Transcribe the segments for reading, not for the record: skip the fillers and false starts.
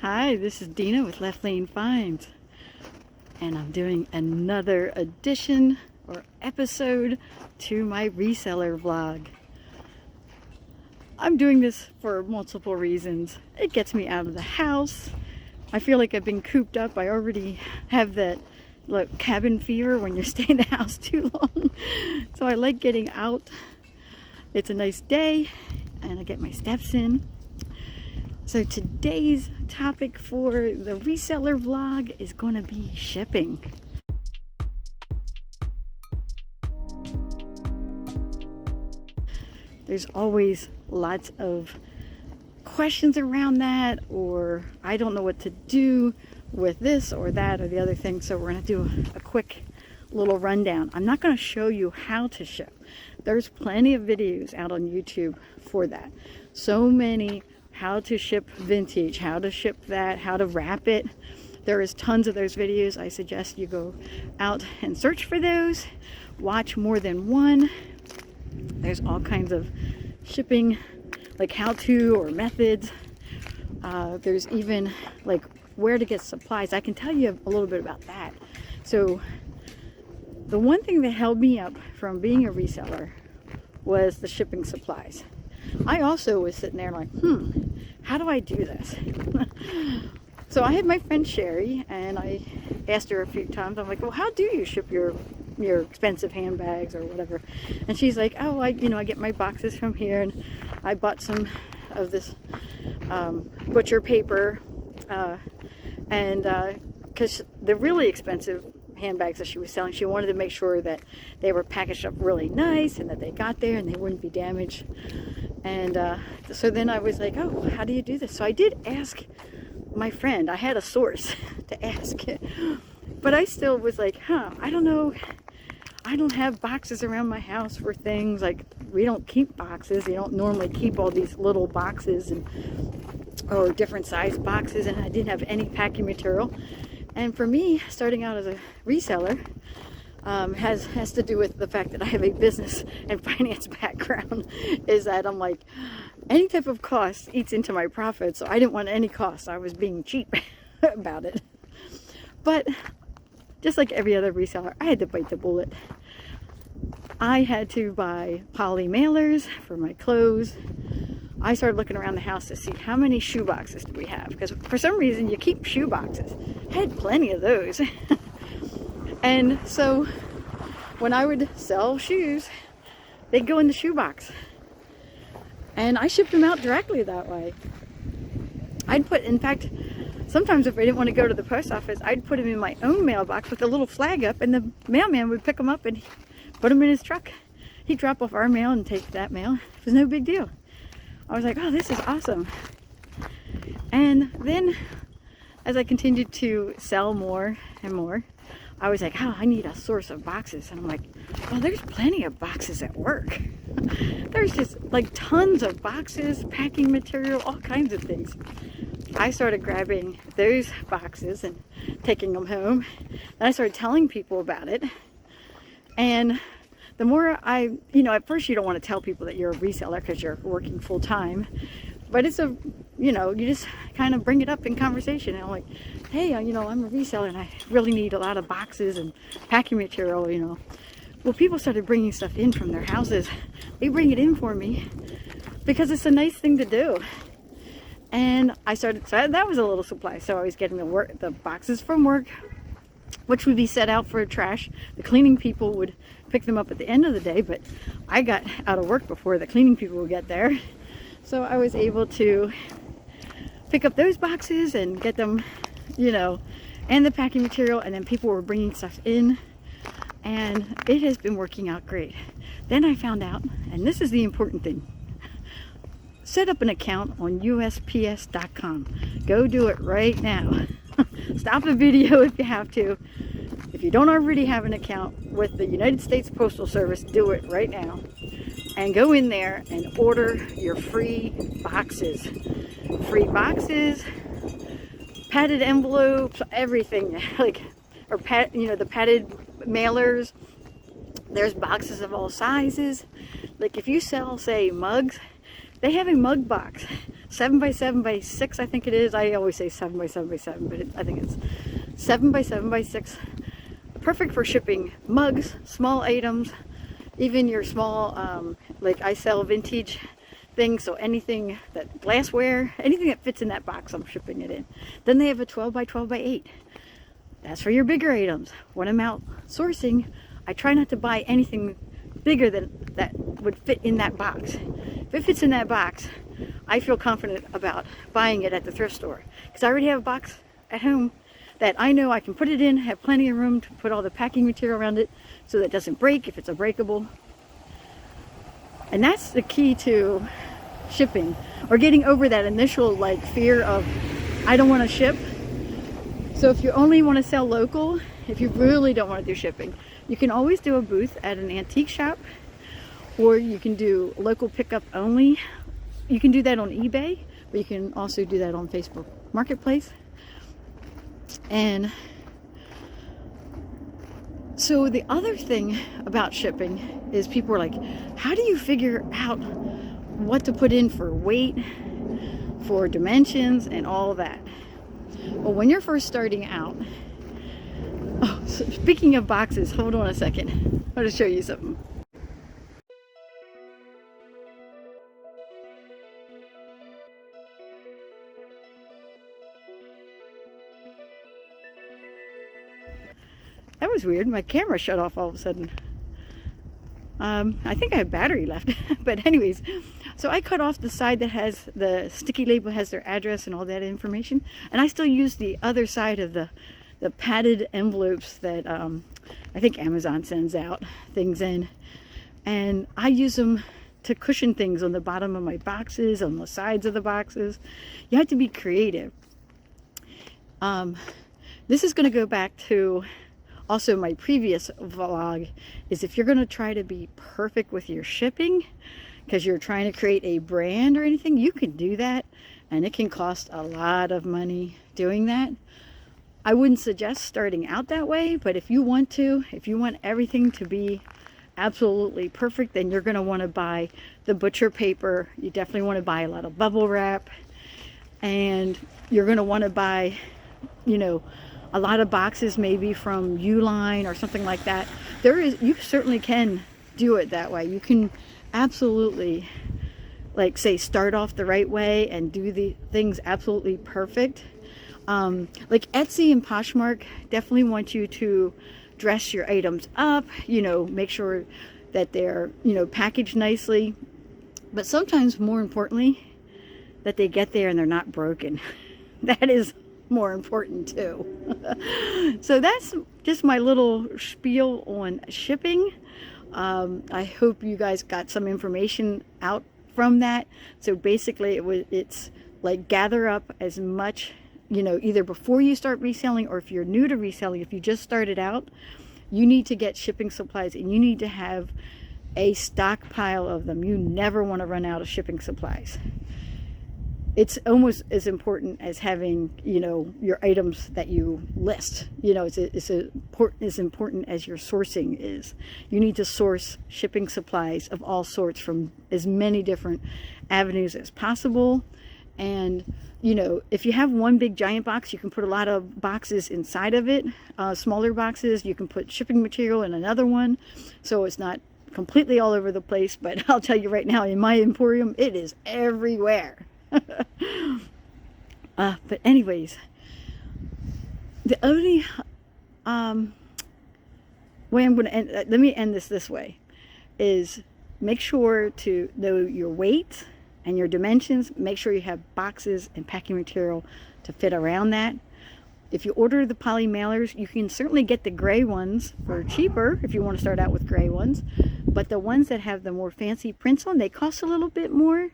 Hi, this is Dena with Left Lane Finds, and I'm doing another edition or episode to my reseller vlog. I'm doing this for multiple reasons. It gets me out of the house. I feel like I've been cooped up. I already have that cabin fever when you stay in the house too long. So I like getting out. It's a nice day and I get my steps in. So today's topic for the reseller vlog is going to be shipping. There's always lots of questions around that, or I don't know what to do with this or that or the other thing. So we're going to do a quick little rundown. I'm not going to show you how to ship. There's plenty of videos out on YouTube for that. So many. How to ship vintage, how to ship that, how to wrap it. There is tons of those videos. I suggest you go out and search for those. Watch more than one. There's all kinds of shipping, like how-to or methods. There's even like where to get supplies. I can tell you a little bit about that. So the one thing that held me up from being a reseller was the shipping supplies. I also was sitting there like, how do I do this? So I had my friend Sherry, and I asked her a few times, I'm like, well, how do you ship your expensive handbags or whatever? And she's like, oh, I get my boxes from here, and I bought some of this butcher paper, and because the really expensive handbags that she was selling, she wanted to make sure that they were packaged up really nice and that they got there and they wouldn't be damaged. And so then I was like, oh, how do you do this? So I did ask my friend. I had a source to ask, but I still was like, I don't know. I don't have boxes around my house for things. Like, we don't keep boxes. You don't normally keep all these little boxes or different size boxes, and I didn't have any packing material. And for me, starting out as a reseller has to do with the fact that I have a business and finance background, is that I'm like, any type of cost eats into my profit, so I didn't want any cost. I was being cheap about it. But just like every other reseller, I had to bite the bullet. I had to buy poly mailers for my clothes. I started looking around the house to see how many shoe boxes do we have, because for some reason you keep shoe boxes. I had plenty of those. And so when I would sell shoes, they'd go in the shoe box, and I shipped them out directly that way. In fact, sometimes if I didn't want to go to the post office, I'd put them in my own mailbox with a little flag up, and the mailman would pick them up and put them in his truck. He'd drop off our mail and take that mail. It was no big deal. I was like, oh, this is awesome. And then as I continued to sell more and more, I was like, oh, I need a source of boxes. And I'm like, well, there's plenty of boxes at work. There's just like tons of boxes, packing material, all kinds of things. I started grabbing those boxes and taking them home. And I started telling people about it. And the more at first you don't want to tell people that you're a reseller because you're working full time. But it's you just kind of bring it up in conversation. And I'm like, hey, I'm a reseller and I really need a lot of boxes and packing material, Well, people started bringing stuff in from their houses. They bring it in for me because it's a nice thing to do. And so that was a little supply. So I was getting the boxes from work, which would be set out for trash. The cleaning people would pick them up at the end of the day, but I got out of work before the cleaning people would get there. So I was able to pick up those boxes and get them, and the packing material, and then people were bringing stuff in, and it has been working out great. Then I found out, and this is the important thing, set up an account on USPS.com. Go do it right now. Stop the video if you have to. If you don't already have an account with the United States Postal Service, do it right now. And go in there and order your free boxes. Free boxes, padded envelopes, everything. The padded mailers. There's boxes of all sizes. Like if you sell, say, mugs, they have a mug box. 7 by 7 by 6, I think it is. I always say 7 by 7 by 7, but I think it's 7 by 7 by 6. Perfect for shipping mugs, small items, even your small, like I sell vintage things, so anything that glassware, anything that fits in that box, I'm shipping it in. Then they have a 12 by 12 by 8. That's for your bigger items. When I'm out sourcing, I try not to buy anything bigger than that would fit in that box. If it fits in that box, I feel confident about buying it at the thrift store, because I already have a box at home that I know I can put it in, have plenty of room to put all the packing material around it so that it doesn't break if it's a breakable. And that's the key to shipping, or getting over that initial like fear of I don't want to ship. So if you only want to sell local, if you really don't want to do shipping, you can always do a booth at an antique shop, or you can do local pickup only. You can do that on eBay, but you can also do that on Facebook Marketplace. And so the other thing about shipping is people are like, how do you figure out what to put in for weight, for dimensions, and all that? Well, when you're first starting out, oh, so speaking of boxes, hold on a second. I want to show you something. That was weird. My camera shut off all of a sudden. I think I have battery left. But anyways, so I cut off the side that has the sticky label, has their address and all that information. And I still use the other side of the padded envelopes that I think Amazon sends out things in. And I use them to cushion things on the bottom of my boxes, on the sides of the boxes. You have to be creative. This is going to go back to also my previous vlog, is if you're going to try to be perfect with your shipping because you're trying to create a brand or anything, you can do that, and it can cost a lot of money doing that. I wouldn't suggest starting out that way, but if you want to, if you want everything to be absolutely perfect, then you're going to want to buy the butcher paper. You definitely want to buy a lot of bubble wrap, and you're going to want to buy, you know, a lot of boxes maybe from Uline or something like that. You certainly can do it that way. You can absolutely, like, say, start off the right way and do the things absolutely perfect. Like Etsy and Poshmark definitely want you to dress your items up, you know, make sure that they're, you know, packaged nicely, but sometimes more importantly, that they get there and they're not broken. That is more important too. So that's just my little spiel on shipping. I hope you guys got some information out from that. So basically it's like gather up as much, you know, either before you start reselling, or if you're new to reselling, if you just started out, you need to get shipping supplies, and you need to have a stockpile of them. You never want to run out of shipping supplies. It's almost as important as having, you know, your items that you list. You know, it's as important as your sourcing is. You need to source shipping supplies of all sorts from as many different avenues as possible. And, you know, if you have one big giant box, you can put a lot of boxes inside of it. Smaller boxes, you can put shipping material in another one, so it's not completely all over the place. But I'll tell you right now, in my emporium, it is everywhere. But anyways, the only way I'm going to end, let me end this way, is make sure to know your weight and your dimensions. Make sure you have boxes and packing material to fit around that. If you order the poly mailers, you can certainly get the gray ones for cheaper if you want to start out with gray ones, but the ones that have the more fancy prints on, they cost a little bit more,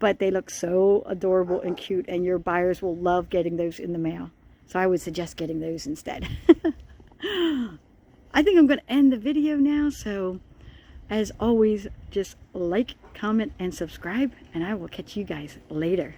but they look so adorable and cute, and your buyers will love getting those in the mail. So I would suggest getting those instead. I think I'm going to end the video now. So as always, just like, comment, and subscribe, and I will catch you guys later.